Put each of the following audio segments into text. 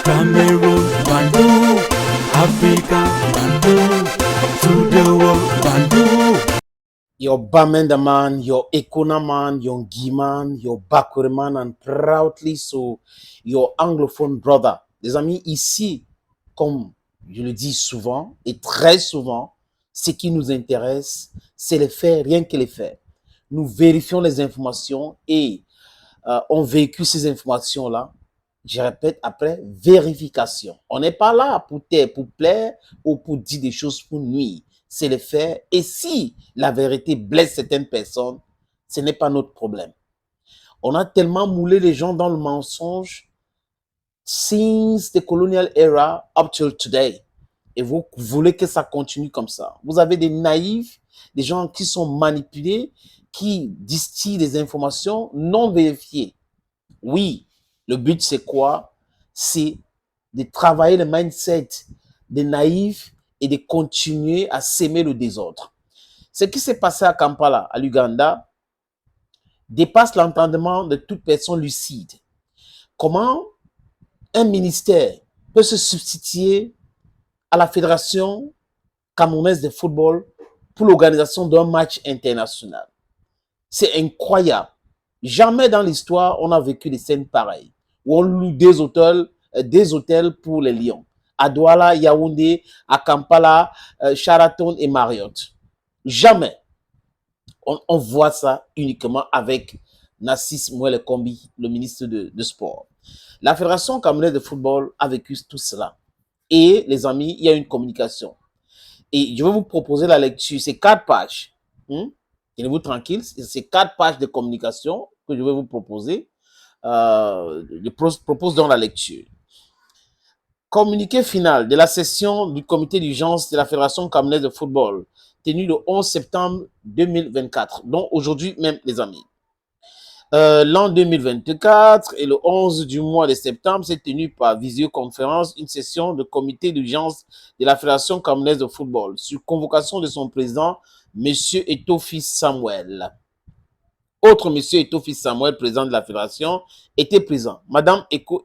Cameroon, Bandung, Africa, Bandung, to the world, Bandung. Your Bamenda man, your Ekona man, your Guiman, your Bakure man, and proudly so, your anglophone brother. Les amis, ici, comme je le dis souvent et très souvent, ce qui nous intéresse, c'est les faits, rien que les faits. Nous vérifions les informations et on véhicule ces informations-là, je répète, après vérification. On n'est pas là pour plaire ou pour dire des choses pour nuire. C'est le faire. Et si la vérité blesse certaines personnes, ce n'est pas notre problème. On a tellement moulé les gens dans le mensonge since the colonial era up till today. Et vous voulez que ça continue comme ça. Vous avez des naïfs, des gens qui sont manipulés, qui distillent des informations non vérifiées. Oui, le but c'est quoi? C'est de travailler le mindset des naïfs et de continuer à s'aimer le désordre. Ce qui s'est passé à Kampala, à l'Uganda, dépasse l'entendement de toute personne lucide. Comment un ministère peut se substituer à la Fédération camerounaise de football pour l'organisation d'un match international? C'est incroyable. Jamais dans l'histoire, on a vécu des scènes pareilles, où on loue des hôtels pour les Lions. À Douala, Yaoundé, à Kampala, Sheraton et Marriott. Jamais. On voit ça uniquement avec Nassis Mouele Kombi, le ministre de Sport. La Fédération camerounaise de football a vécu tout cela. Et les amis, il y a une communication. Et je vais vous proposer la lecture. C'est 4 pages. Tenez-vous tranquille. C'est 4 pages de communication que je vais vous proposer. Je propose donc la lecture. Communiqué final de la session du comité d'urgence de la Fédération camerounaise de football, tenue le 11 septembre 2024, donc aujourd'hui même, les amis. L'an 2024 et le 11 du mois de septembre, s'est tenu par visioconférence une session de comité d'urgence de la Fédération camerounaise de football, sur convocation de son président, M. Etofi Samuel. Autre M. Etofi Samuel, président de la Fédération, était présent. Madame Eko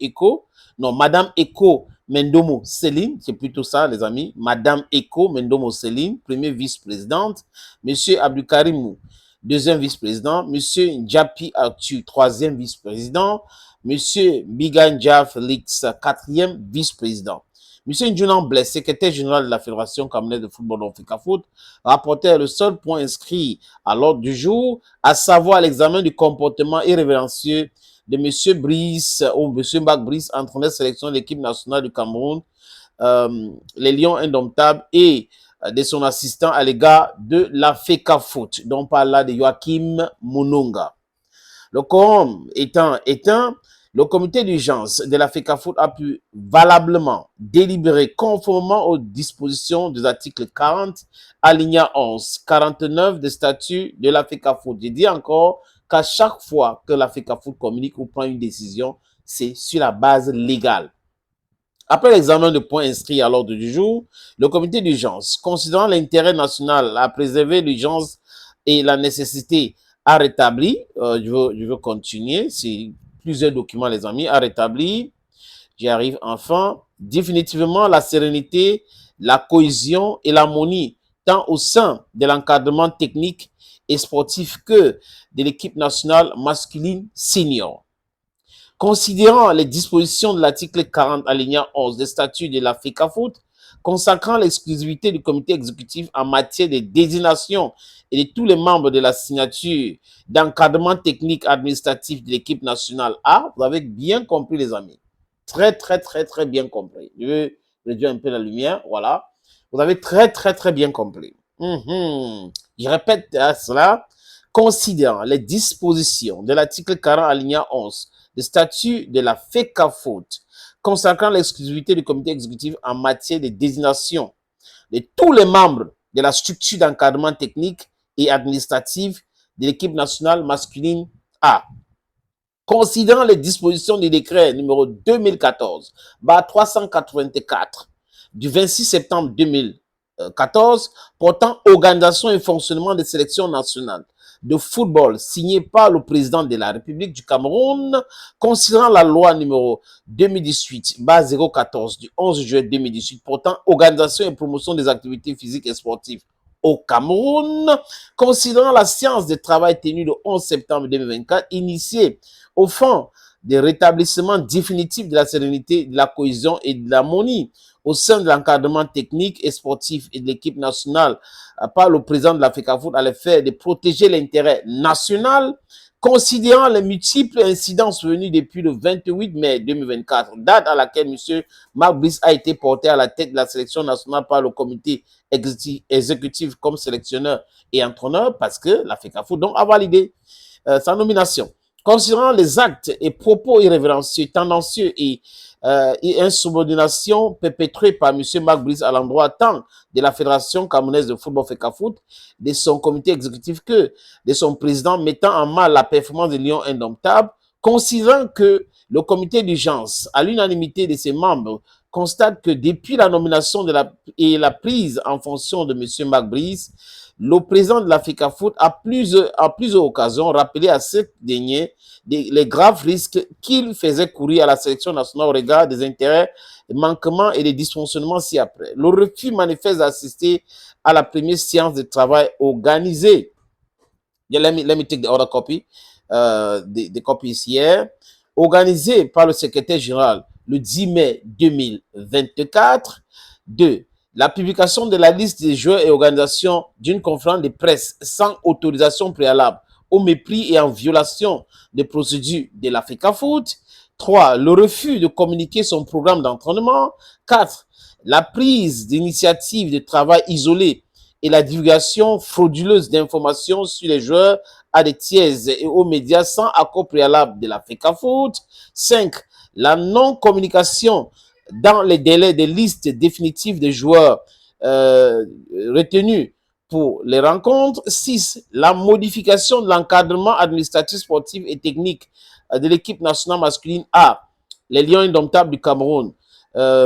Mendomo Céline, c'est plutôt ça, les amis. Madame Eko Mendomo Céline, premier vice-présidente. Monsieur Abdoukarimou, deuxième vice-président. Monsieur Ndjapi Arthur, troisième vice-président. Monsieur Biganja Félix, quatrième vice-président. Monsieur Ndjounan Bless, secrétaire général de la Fédération camerounaise de football d'Africa Foot, rapportait le seul point inscrit à l'ordre du jour, à savoir l'examen du comportement irrévérencieux de M. Brice ou M. Mac Brice, entraîneur de sélection de l'équipe nationale du Cameroun, les Lions indomptables, et de son assistant à l'égard de la FECA Foot, dont parle là de Joachim Mononga. Le quorum étant éteint, le comité d'urgence de la FECA Foot a pu valablement délibérer conformément aux dispositions des articles 40, alinéa 11, 49 des statuts de la FECA Foot. Je dis encore qu'à chaque fois que la FECA Foot communique ou prend une décision, c'est sur la base légale. Après l'examen de points inscrits à l'ordre du jour, le comité d'urgence, considérant l'intérêt national à préserver l'urgence et la nécessité, a rétabli, je veux continuer, c'est plusieurs documents les amis, a rétabli, j'y arrive enfin, définitivement la sérénité, la cohésion et l'harmonie, tant au sein de l'encadrement technique et sportif que de l'équipe nationale masculine senior. Considérant les dispositions de l'article 40 alinéa 11 des statuts de la FECA Foot, consacrant l'exclusivité du comité exécutif en matière de désignation et de tous les membres de la signature d'encadrement technique administratif de l'équipe nationale A, vous avez bien compris les amis. Très bien compris. Je vais réduire un peu la lumière, voilà. Vous avez très bien compris. Je répète cela. Considérant les dispositions de l'article 40 alinéa 11 des statuts de la FECA Foot consacrant l'exclusivité du comité exécutif en matière de désignation de tous les membres de la structure d'encadrement technique et administratif de l'équipe nationale masculine A. Considérant les dispositions du décret numéro 2014-384 du 26 septembre 2014 portant organisation et fonctionnement des sélections nationales, de football signé par le président de la République du Cameroun, considérant la loi numéro 2018-014 du 11 juillet 2018 portant organisation et promotion des activités physiques et sportives au Cameroun, considérant la séance de travail tenue le 11 septembre 2024, initiée au fond des rétablissements définitifs de la sérénité, de la cohésion et de l'harmonie au sein de l'encadrement technique et sportif et de l'équipe nationale par le président de la FECAFOOT à l'effet de protéger l'intérêt national, considérant les multiples incidents survenus depuis le 28 mai 2024, date à laquelle M. Marc Brice a été porté à la tête de la sélection nationale par le comité exécutif comme sélectionneur et entraîneur, parce que la FECAFOOT donc a validé sa nomination. Considérant les actes et propos irrévérencieux, tendancieux et insubordination perpétrée par M. Marc Brice à l'endroit tant de la Fédération camerounaise de football FECAFOOT, de son comité exécutif que de son président, mettant en mal la performance des Lions indomptables, considérant que le comité d'urgence, à l'unanimité de ses membres, constate que depuis la nomination et la prise en fonction de M. Marc Brice, le président de la FECAFOOT a plusieurs occasions rappelé à ce dernier les graves risques qu'il faisait courir à la sélection nationale au regard des intérêts, manquements et des dysfonctionnements ci-après. Le refus manifeste d'assister à la première séance de travail organisée. Let me take the other copy, the copies here. Organisée par le secrétaire général le 10 mai 2024. 2. La publication de la liste des joueurs et organisations d'une conférence de presse sans autorisation préalable au mépris et en violation des procédures de la FECAFOOT. 3. Le refus de communiquer son programme d'entraînement. 4. La prise d'initiative de travail isolé et la divulgation frauduleuse d'informations sur les joueurs à des tiers et aux médias sans accord préalable de la FECAFOOT. 5. La non-communication dans les délais des listes définitives des joueurs retenus pour les rencontres. 6. La modification de l'encadrement administratif, sportif et technique de l'équipe nationale masculine A, les Lions indomptables du Cameroun,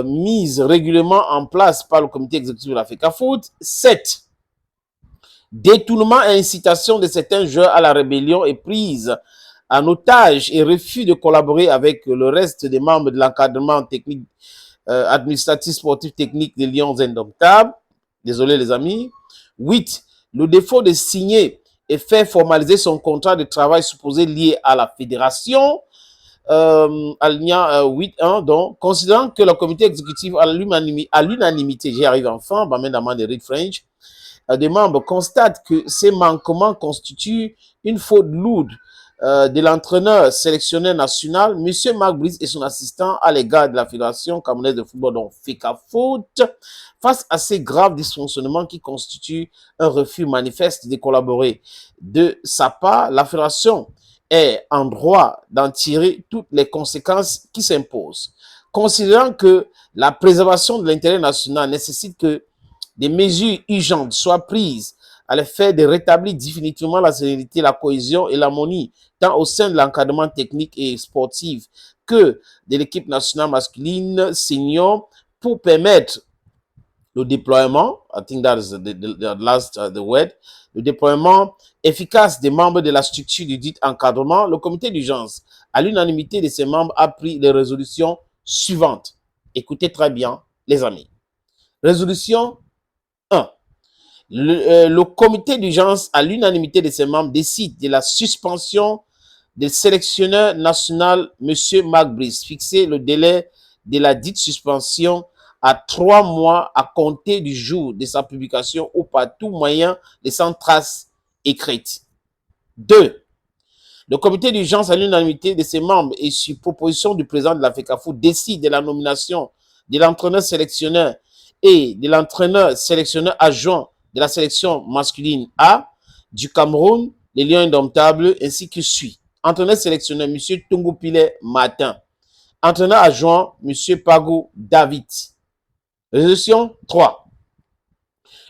mise régulièrement en place par le comité exécutif de la FECAFOOT. 7. Détournement et incitation de certains joueurs à la rébellion et prise en otage et refus de collaborer avec le reste des membres de l'encadrement technique, administratif, sportif, technique des Lions indomptables. Désolé les amis. 8. Le défaut de signer et faire formaliser son contrat de travail supposé lié à la fédération. Alinéa 8.1, donc, considérant que le comité exécutif à l'unanimité, j'y arrive enfin, d'amende de Reed French, des membres constatent que ces manquements constituent une faute lourde de l'entraîneur sélectionneur national, M. Marc Brice et son assistant à l'égard de la Fédération camerounaise de football, donc FECAFOOT, face à ces graves dysfonctionnements qui constituent un refus manifeste de collaborer. De sa part, la Fédération est en droit d'en tirer toutes les conséquences qui s'imposent. Considérant que la préservation de l'intérêt national nécessite que des mesures urgentes soient prises à l'effet de rétablir définitivement la sérénité, la cohésion et l'harmonie, tant au sein de l'encadrement technique et sportif que de l'équipe nationale masculine senior, pour permettre le déploiement, I think that is the last the word, le déploiement efficace des membres de la structure du dit encadrement, le comité d'urgence, à l'unanimité de ses membres, a pris les résolutions suivantes. Écoutez très bien, les amis. Résolution 1. Le comité d'urgence, à l'unanimité de ses membres, décide de la suspension du sélectionneur national, M. Marc Brice, fixer le délai de la dite suspension à 3 mois à compter du jour de sa publication ou par tout moyen laissant trace écrite. 2. Le comité d'urgence, à l'unanimité de ses membres et sur proposition du président de la FECAFOOT, décide de la nomination de l'entraîneur sélectionneur et de l'entraîneur sélectionneur adjoint de la sélection masculine A du Cameroun, les Lions indomptables, ainsi que suit. Entraîneur sélectionneur, M. Tungupile Martin. Entraîneur adjoint, M. Pagou David. Résolution 3.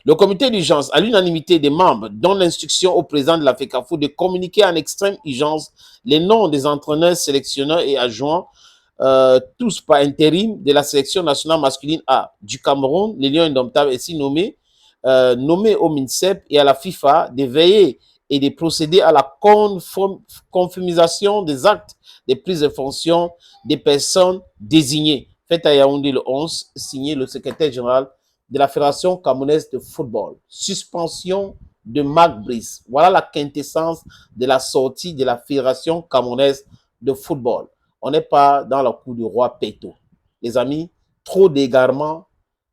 Le comité d'urgence, à l'unanimité des membres, donne l'instruction au président de la FECAFOOT de communiquer en extrême urgence les noms des entraîneurs sélectionneurs et adjoints, tous par intérim, de la sélection nationale masculine A du Cameroun, les Lions indomptables ainsi nommés, nommés au MINSEP et à la FIFA de veiller et de procéder à la confirmation des actes de prise de fonction des personnes désignées. Fait à Yaoundé le 11, signé le secrétaire général de la Fédération camerounaise de football. Suspension de Marc Brice. Voilà la quintessence de la sortie de la Fédération camerounaise de football. On n'est pas dans la cour du roi Peto. Les amis, trop d'égarements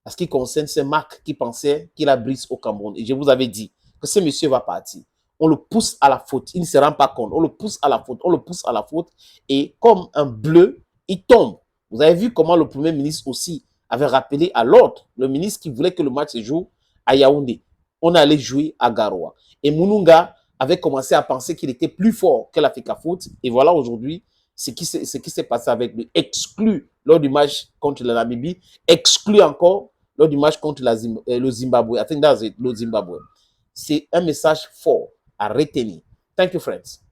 à ce qui concerne ce Marc qui pensait qu'il a Brice au Cameroun. Et je vous avais dit que ce monsieur va partir. On le pousse à la faute. Il ne se rend pas compte. On le pousse à la faute. On le pousse à la faute. Et comme un bleu, il tombe. Vous avez vu comment le Premier ministre aussi avait rappelé à l'autre, le ministre qui voulait que le match se joue à Yaoundé. On allait jouer à Garoua. Et Moununga avait commencé à penser qu'il était plus fort que l'Africa Foot. Et voilà aujourd'hui ce qui s'est passé avec lui. Exclu lors du match contre la Namibie. Exclu encore lors du match contre le Zimbabwe. I think that's it, le Zimbabwe. C'est un message fort à retenir. Thank you, friends.